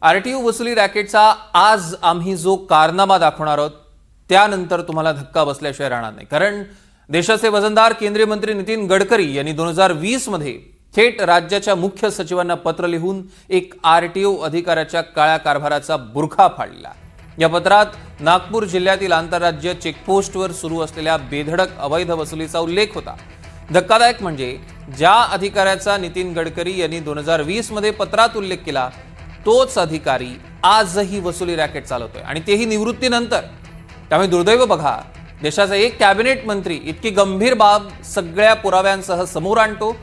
RTO वसुली रॅकेटचा आज आम्ही जो कारनामा दाखवणार आहोत त्यानंतर तुम्हाला धक्का बसल्याशिवाय राहणार नाही। कारण देशाचे वजनदार केंद्रीय मंत्री नितीन गडकरी यांनी 2020 मध्ये थेट राज्याच्या मुख्य सचिवांना पत्र लिहून एक आरटीओ अधिकाऱ्याच्या काळ्या कारभाराचा बुरखा फाडला। या पत्रात नागपूर जिल्ह्यातील आंतरराज्य चेकपोस्टवर सुरू असलेल्या बेधडक अवैध वसुलीचा उल्लेख होता। धक्कादायक म्हणजे ज्या अधिकाऱ्याचा नितीन गडकरी यांनी 2020 मध्ये पत्रात उल्लेख केला तोच अधिकारी आजही वसुली रॅकेट चालवतोय आणि तेही निवृत्तीनंतर। त्यामुळे दुर्दैव बघा, देशाचा एक कॅबिनेट मंत्री इतकी गंभीर बाब सगळ्या पुराव्यांसह समोर आणतो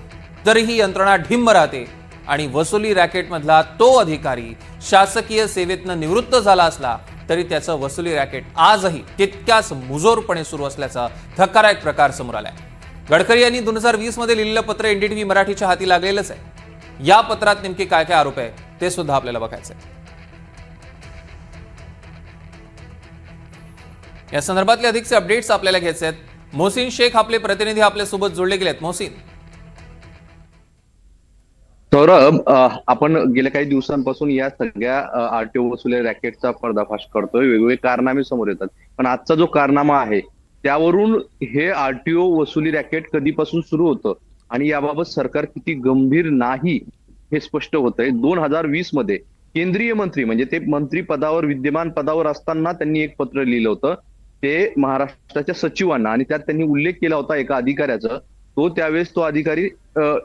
तरीही यंत्रणा ढिम्म राहते आणि वसुली रॅकेटमधला तो अधिकारी शासकीय सेवेतनं निवृत्त झाला असला तरी त्याचं वसुली रॅकेट आजही तितक्याच मुजोरपणे सुरू असल्याचा धक्कादायक प्रकार समोर आलाय। गडकरी यांनी 2020 मध्ये लिहिलेलं पत्र एनडीटीव्ही मराठीच्या हाती लागलेलंच आहे। या पत्रात नेमके काय काय आरोप आहे ते सुद्धा आपल्याला बघायचं आहे। या संदर्भातले अधिकचे अपडेट्स आपल्याला घ्यायचे आहेत। मोहसिन शेख आपले प्रतिनिधी आपल्या सोबत जोडले गेलेत। मोहसिन, सौरभ, आपण गेल्या काही दिवसांपासून या सगळ्या आरटीओ वसुली रॅकेटचा पर्दाफाश करतोय। वेगवेगळे कारनामे समोर येतात, पण आजचा जो कारनामा आहे त्यावरून हे आरटीओ वसुली रॅकेट कधीपासून सुरू होतं आणि याबाबत सरकार किती गंभीर नाही हे स्पष्ट होतंय। 2020 मध्ये केंद्रीय मंत्री म्हणजे ते मंत्री पदावर विद्यमान पदावर असताना त्यांनी एक पत्र लिहिलं होतं ते महाराष्ट्राच्या सचिवांना, आणि त्यात त्यांनी उल्लेख केला होता एका अधिकाऱ्याचा। त्यावेळेस तो अधिकारी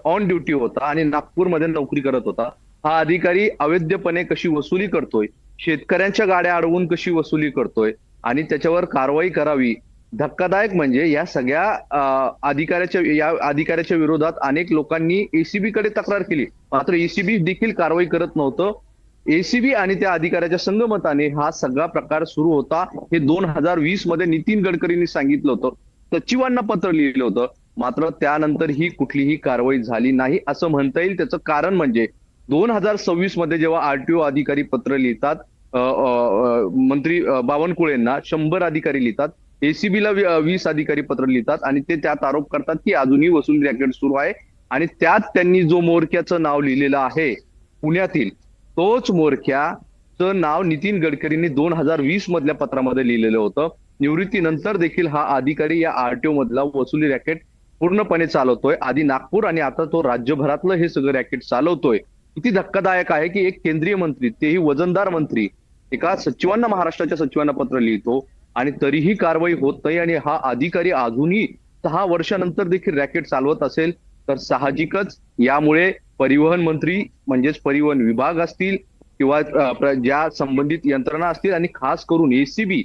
ऑन ड्युटी होता आणि नागपूरमध्ये नोकरी करत होता। हा अधिकारी अवैधपणे कशी वसुली करतोय, शेतकऱ्यांच्या गाड्या अडवून कशी वसुली करतोय आणि त्याच्यावर कारवाई करावी। धक्कादायक म्हणजे या सगळ्या अधिकाऱ्याच्या विरोधात अनेक लोकांनी एसीबी कडे तक्रार केली, मात्र एसीबी देखील कारवाई करत नव्हतं। एसीबी आणि त्या अधिकाऱ्याच्या संगमताने हा सगळा प्रकार सुरू होता। हे 2020 मध्ये नितीन गडकरींनी सांगितलं होतं, सचिवांना पत्र लिहिलं होतं, मात्र त्यानंतर ही कुठलीही कारवाई झाली नाही असं म्हणता येईल। त्याचं कारण म्हणजे 2026 मध्ये जेव्हा आरटीओ अधिकारी पत्र लिहितात, मंत्री बावनकुळेंना 100 अधिकारी लिहितात, एसीबीला 20 अधिकारी पत्र लिहितात आणि ते त्यात आरोप करतात की अजूनही वसुली रॅकेट सुरू आहे। आणि त्यात त्यांनी जो मोरक्याचं नाव लिहिलेलं आहे पुण्यातील, तोच मोरक्याचं नाव नितीन गडकरींनी 2020 मधल्या पत्रामध्ये लिहिलेलं होतं। निवृत्तीनंतर देखील हा अधिकारी या आरटीओ मधला वसुली रॅकेट पूर्णपणे चालवतोय। आधी नागपूर आणि आता तो राज्यभरातलं हे सगळं रॅकेट चालवतोय। किती धक्कादायक आहे की एक केंद्रीय मंत्री, तेही वजनदार मंत्री, एका सचिवांना, महाराष्ट्राच्या सचिवांना पत्र लिहितो आणि तरीही कारवाई होत नाही। आणि हा अधिकारी अजूनही 6 वर्षानंतर देखील रॅकेट चालवत असेल तर साहजिकच यामुळे परिवहन मंत्री म्हणजेच परिवहन विभाग असतील किंवा ज्या संबंधित यंत्रणा असतील आणि खास करून एसीबी,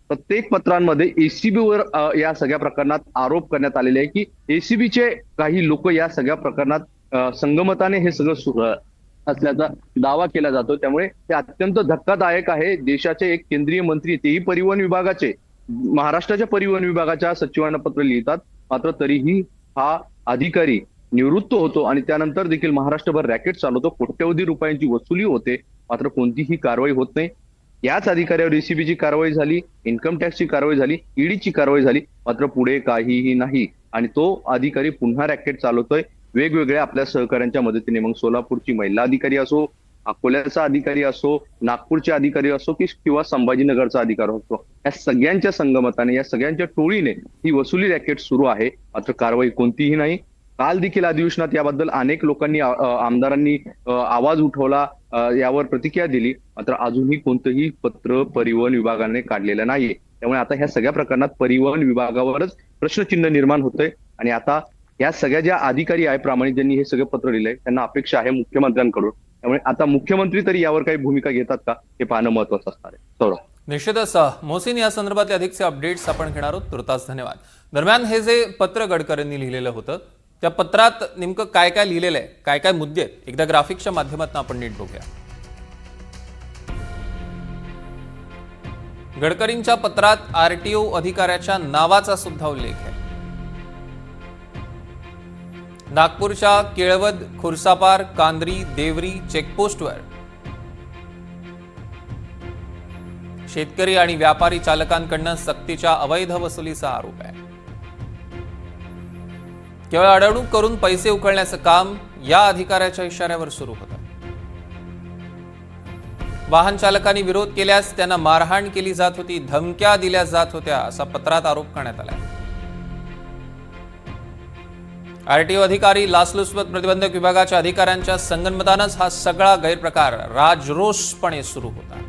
प्रत्येक पत्रांमध्ये एसीबीवर या सगळ्या प्रकरणात आरोप करण्यात आलेले आहे की एसीबीचे काही लोक या सगळ्या प्रकरणात संगमताने हे सगळं सुरू असल्याचा दावा केला जातो। त्यामुळे ते अत्यंत धक्कादायक आहे। देशाचे एक केंद्रीय मंत्री, तेही परिवहन विभागाचे, महाराष्ट्राच्या परिवहन विभागाच्या सचिवांना पत्र लिहितात, मात्र तरीही हा अधिकारी निवृत्त होतो आणि त्यानंतर देखील महाराष्ट्रभर रॅकेट चालवतो। कोट्यवधी रुपयांची वसुली होते, मात्र कोणतीही कारवाई होत नाही। याच अधिकाऱ्यावर एसीबीची कारवाई झाली, इन्कम टॅक्सची कारवाई झाली, ईडीची कारवाई झाली, मात्र पुढे काहीही नाही आणि तो अधिकारी पुन्हा रॅकेट चालवतोय वेगवेगळ्या आपल्या सहकाऱ्यांच्या मदतीने। मग सोलापूरची महिला अधिकारी असो, अकोल्याचा अधिकारी असो, नागपूरचे अधिकारी असो किंवा संभाजीनगरचा अधिकारी असो, या सगळ्यांच्या संगमताने, या सगळ्यांच्या टोळीने ही वसुली रॅकेट सुरू आहे, मात्र कारवाई कोणतीही नाही। काल देखील अधिवेशनात याबद्दल अनेक लोकांनी, आमदारांनी आवाज उठवला, यावर प्रतिक्रिया दिली, मात्र अजूनही कोणतंही पत्र परिवहन विभागाने काढलेलं नाहीये। त्यामुळे आता ह्या सगळ्या प्रकरणात परिवहन विभागावरच प्रश्नचिन्ह निर्माण होतंय आणि आता या सगळ्या ज्या अधिकारी आहे प्रामाणिक, ज्यांनी हे सगळं पत्र लिहिलंय, त्यांना अपेक्षा आहे मुख्यमंत्र्यांकडून। त्यामुळे आता मुख्यमंत्री तरी यावर काही भूमिका घेतात का हे पाहणं महत्वाचं असणार आहे। सौरभ, निश्चितच मोहसिन, या संदर्भातले अधिकचे अपडेट्स आपण घेणार आहोत। तुर्तास धन्यवाद। दरम्यान हे जे पत्र गडकरींनी लिहिलेलं होतं त्या पत्रात नेमकं काय काय लिहिलेलं आहे, काय काय मुद्दे आहेत, एकदा ग्राफिक्सच्या माध्यमातून आपण नीट बघूया। गडकरींच्या पत्रात आरटीओ अधिकाऱ्याच्या नावाचा सुद्धा उल्लेख आहे। नागपूरच्या केळवद, खुर्सापार, कांद्री, देवरी चेकपोस्टवर शेतकरी आणि व्यापारी चालकांकडून सक्तीच्या अवैध वसुलीचा आरोप आहे। केवळ अडवणूक करून पैसे उकळण्याचं काम या अधिकाऱ्याच्या इशाऱ्यावर सुरू होतं। वाहन चालकांनी विरोध केल्यास त्यांना मारहाण केली जात होती, धमक्या दिल्या जात होत्या, असा पत्रात आरोप करण्यात आला. आरटीओ अधिकारी, लाचलुचपत प्रतिबंधक विभागाच्या अधिकाऱ्यांच्या संगनमतानंच हा सगळा गैरप्रकार राजरोसपणे सुरू होता.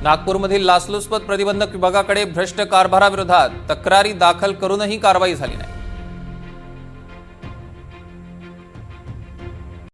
नागपूरमधील लाचलुचपत प्रतिबंधक विभागाकडे भ्रष्ट कारभाराविरोधात तक्रारी दाखल करूनही कारवाई झाली नाही.